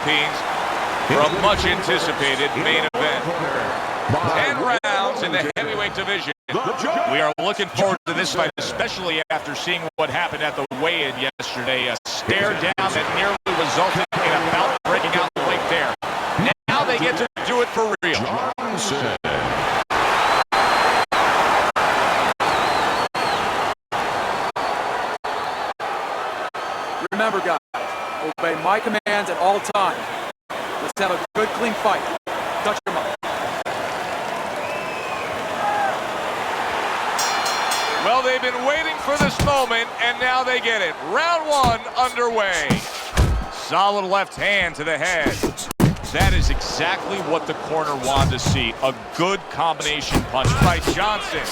Philippines for a much-anticipated main event. 10 rounds in the heavyweight division. We are looking forward to this fight, especially after seeing what happened at the weigh-in yesterday. A stare down that nearly resulted in a bout breaking out right there. Now they get to do it for real. Remember, guys, obey my commands at all times. Let's have a good, clean fight. Touch him up. Well, they've been waiting for this moment, and now they get it. Round one underway. Solid left hand to the head. That is exactly what the corner wanted to see. A good combination punch by Johnson.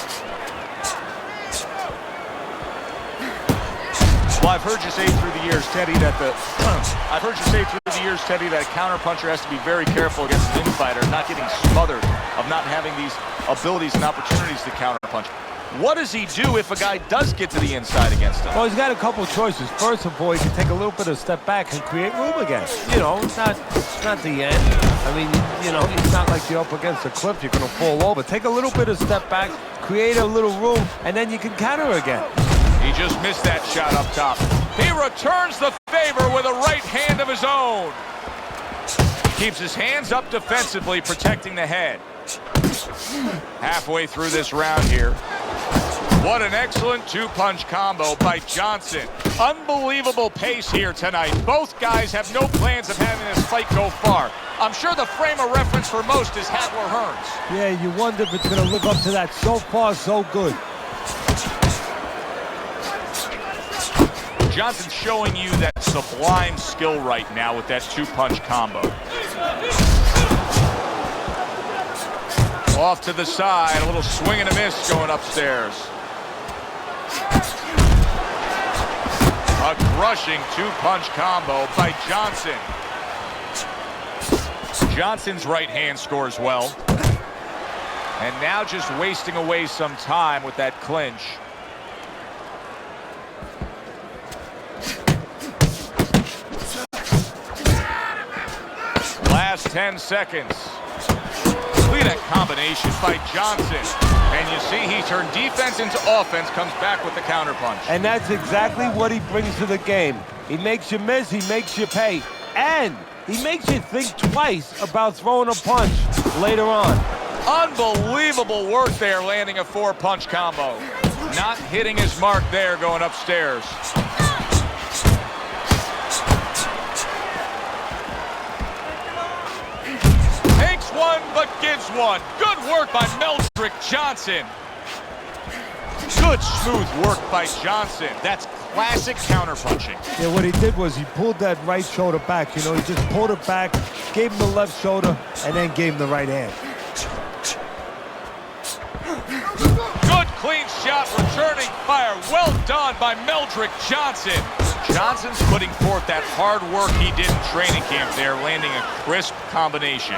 Well, I've heard you say through the years, Teddy, that a counterpuncher has to be very careful against an infighter, not getting smothered, of not having these abilities and opportunities to counterpunch. What does he do if a guy does get to the inside against him? Well, he's got a couple of choices. First of all, he can take a little bit of step back and create room again. You know, it's not the end. I mean, you know, it's not like you're up against a cliff, you're going to fall over. Take a little bit of step back, create a little room, and then you can counter again. He just missed that shot up top. He returns the favor with a right hand of his own. Keeps his hands up defensively, protecting the head. Halfway through this round here. What an excellent two-punch combo by Johnson. Unbelievable pace here tonight. Both guys have no plans of having this fight go far. I'm sure the frame of reference for most is Hagler Hearns. Yeah, you wonder if it's going to live up to that. So far, so good. Johnson's showing you that sublime skill right now with that two-punch combo. Off to the side, a little swing and a miss going upstairs. A crushing two-punch combo by Johnson. Johnson's right hand scores well. And now just wasting away some time with that clinch. Last 10 seconds. Look at that combination by Johnson. And you see he turned defense into offense, comes back with the counterpunch. And that's exactly what he brings to the game. He makes you miss, he makes you pay. And he makes you think twice about throwing a punch later on. Unbelievable work there, landing a four-punch combo. Not hitting his mark there going upstairs. One but gives one. Good work by Meldrick Johnson. Good smooth work by Johnson. That's classic counterpunching. Yeah, what he did was he pulled that right shoulder back. You know, he just pulled it back, gave him the left shoulder, and then gave him the right hand. Good clean shot, returning fire. Well done by Meldrick Johnson. Johnson's putting forth that hard work he did in training camp there, landing a crisp combination.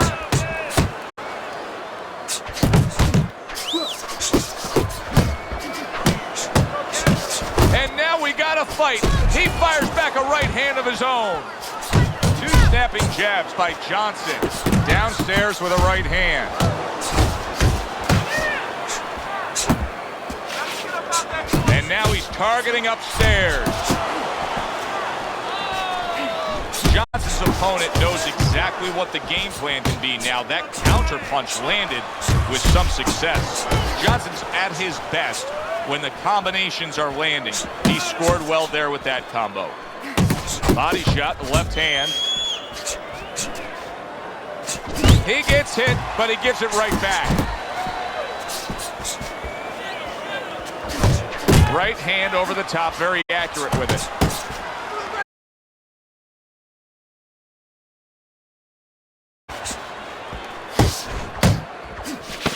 A fight. He fires back a right hand of his own. Two snapping jabs by Johnson. Downstairs with a right hand. And now he's targeting upstairs. Johnson's opponent knows exactly what the game plan can be now. That counter punch landed with some success. Johnson's at his best when the combinations are landing. He scored well there with that combo. Body shot, left hand. He gets hit, but he gives it right back. Right hand over the top, very accurate with it.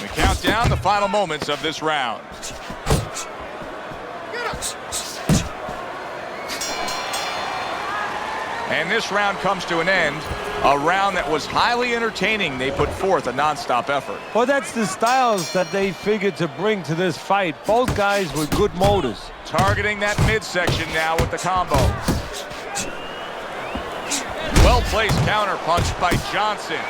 We count down the final moments of this round. And this round comes to an end. A round that was highly entertaining. They put forth a non-stop effort. Well, that's the styles that they figured to bring to this fight. Both guys with good motors. Targeting that midsection now with the combo. Well Well-placed counterpunch by Johnson.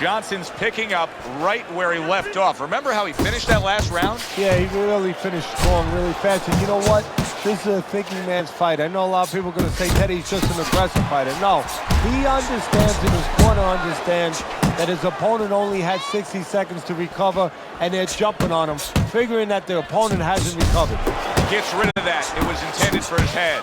Johnson's picking up right where he left off. Remember how he finished that last round? Yeah, he really finished strong, really fast. And you know what? This is a thinking man's fight. I know a lot of people are going to say Teddy's just an aggressive fighter. No, he understands, in his corner understands, that his opponent only had 60 seconds to recover, and they're jumping on him, figuring that the opponent hasn't recovered. Gets rid of that. It was intended for his head.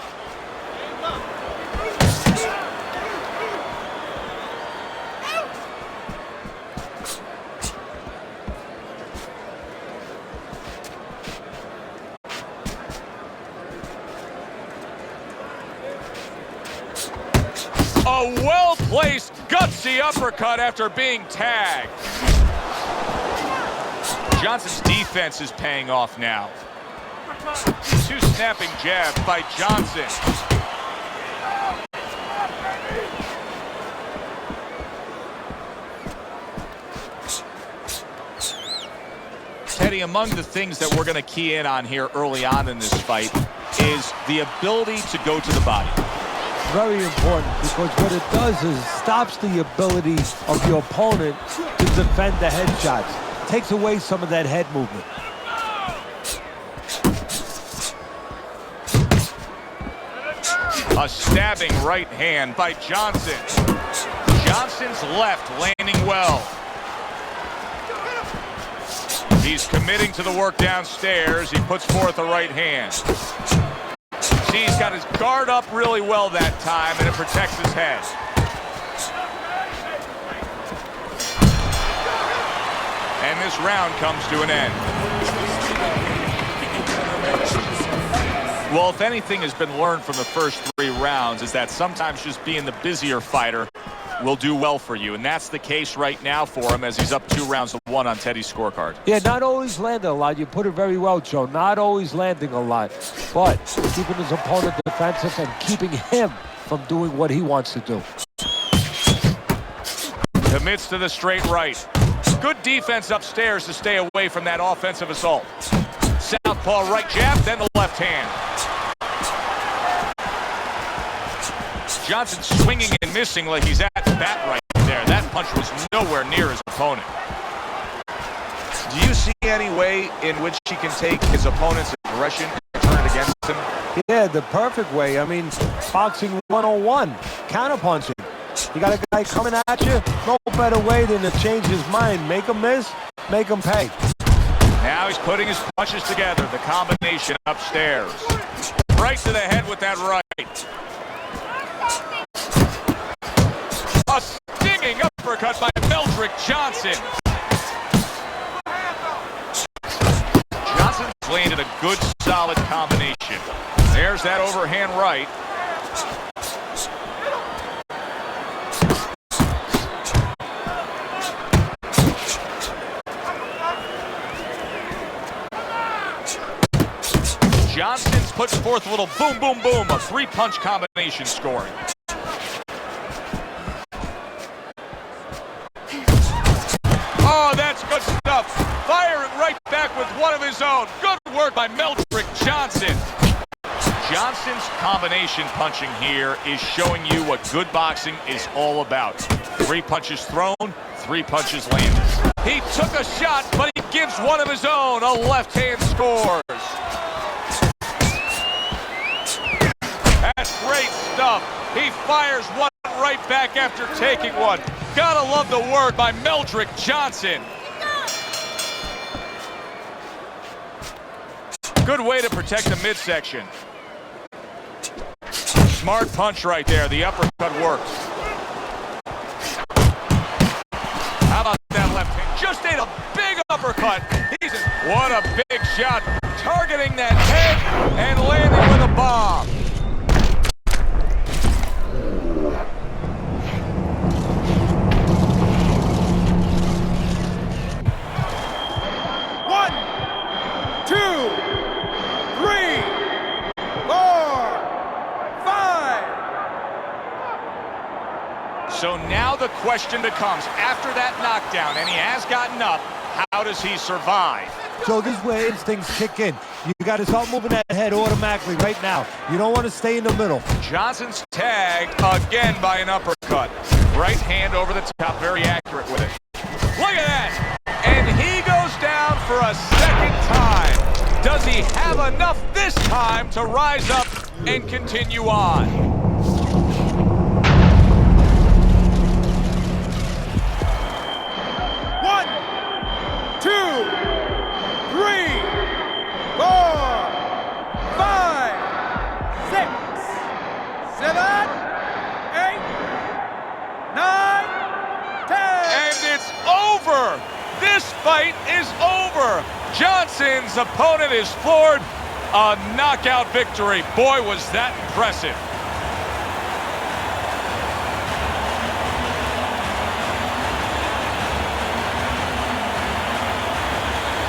A well-placed, gutsy uppercut after being tagged. Johnson's defense is paying off now. Two snapping jabs by Johnson. Teddy, among the things that we're going to key in on here early on in this fight is the ability to go to the body. Very important, because what it does is stops the ability of your opponent to defend the headshots. Takes away some of that head movement. A stabbing right hand by Johnson. Johnson's left landing well. He's committing to the work downstairs. He puts forth a right hand. See, he's got his guard up really well that time, and it protects his head. And this round comes to an end. Well, if anything has been learned from the first 3 rounds, is that sometimes just being the busier fighter will do well for you, and that's the case right now for him as he's up 2-1 on Teddy's scorecard. Yeah, not always landing a lot. You put it very well, Joe. Not always landing a lot, but keeping his opponent defensive and keeping him from doing what he wants to do. Commits to the straight right. Good defense upstairs to stay away from that offensive assault. Southpaw right jab, then the left hand. Johnson swinging and missing like he's at bat right there. That punch was nowhere near his opponent. Do you see any way in which he can take his opponent's aggression and turn it against him? Yeah, the perfect way. I mean, boxing 101, counterpunching. You got a guy coming at you, no better way than to change his mind. Make him miss, make him pay. Now he's putting his punches together, the combination upstairs. Right to the head with that right. A stinging uppercut by Meldrick Johnson. Johnson's landed a good, solid combination. There's that overhand right. Johnson's puts forth a little boom, boom, boom, a 3-punch combination scoring. Oh, that's good stuff. Firing right back with one of his own. Good work by Meldrick Johnson. Johnson's combination punching here is showing you what good boxing is all about. 3 punches thrown, 3 punches landed. He took a shot, but he gives one of his own. A left hand scores. That's great stuff. He fires one right back after taking one. Gotta love the word by Meldrick Johnson. Good way to protect the midsection. Smart punch right there. The uppercut works. How about that left hand? Just ate a big uppercut. What a big shot. Targeting that head and landing with a bomb. So now the question becomes, after that knockdown, and he has gotten up, How does he survive? So this is where instincts kick in. You got to start moving that head automatically right now. You don't want to stay in the middle. Johnson's tagged again by an uppercut. Right hand over the top, very accurate with it. Look at that! And he goes down for a second time. Does he have enough this time to rise up and continue on? 1, 2, 3, 4, 5, 6, 7, 8, 9, 10. And it's over! This fight is over! Johnson's opponent is floored. A knockout victory. Boy, was that impressive.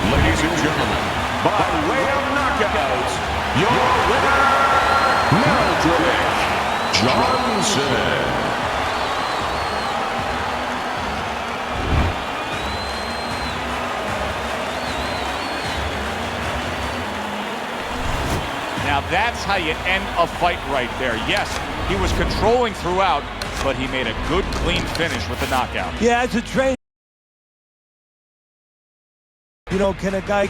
Ladies and gentlemen, by way of knockout, your winner, Meldrick Johnson. Now that's how you end a fight right there. Yes, he was controlling throughout, but he made a good, clean finish with the knockout. Yeah, as a trainer, you know, can a guy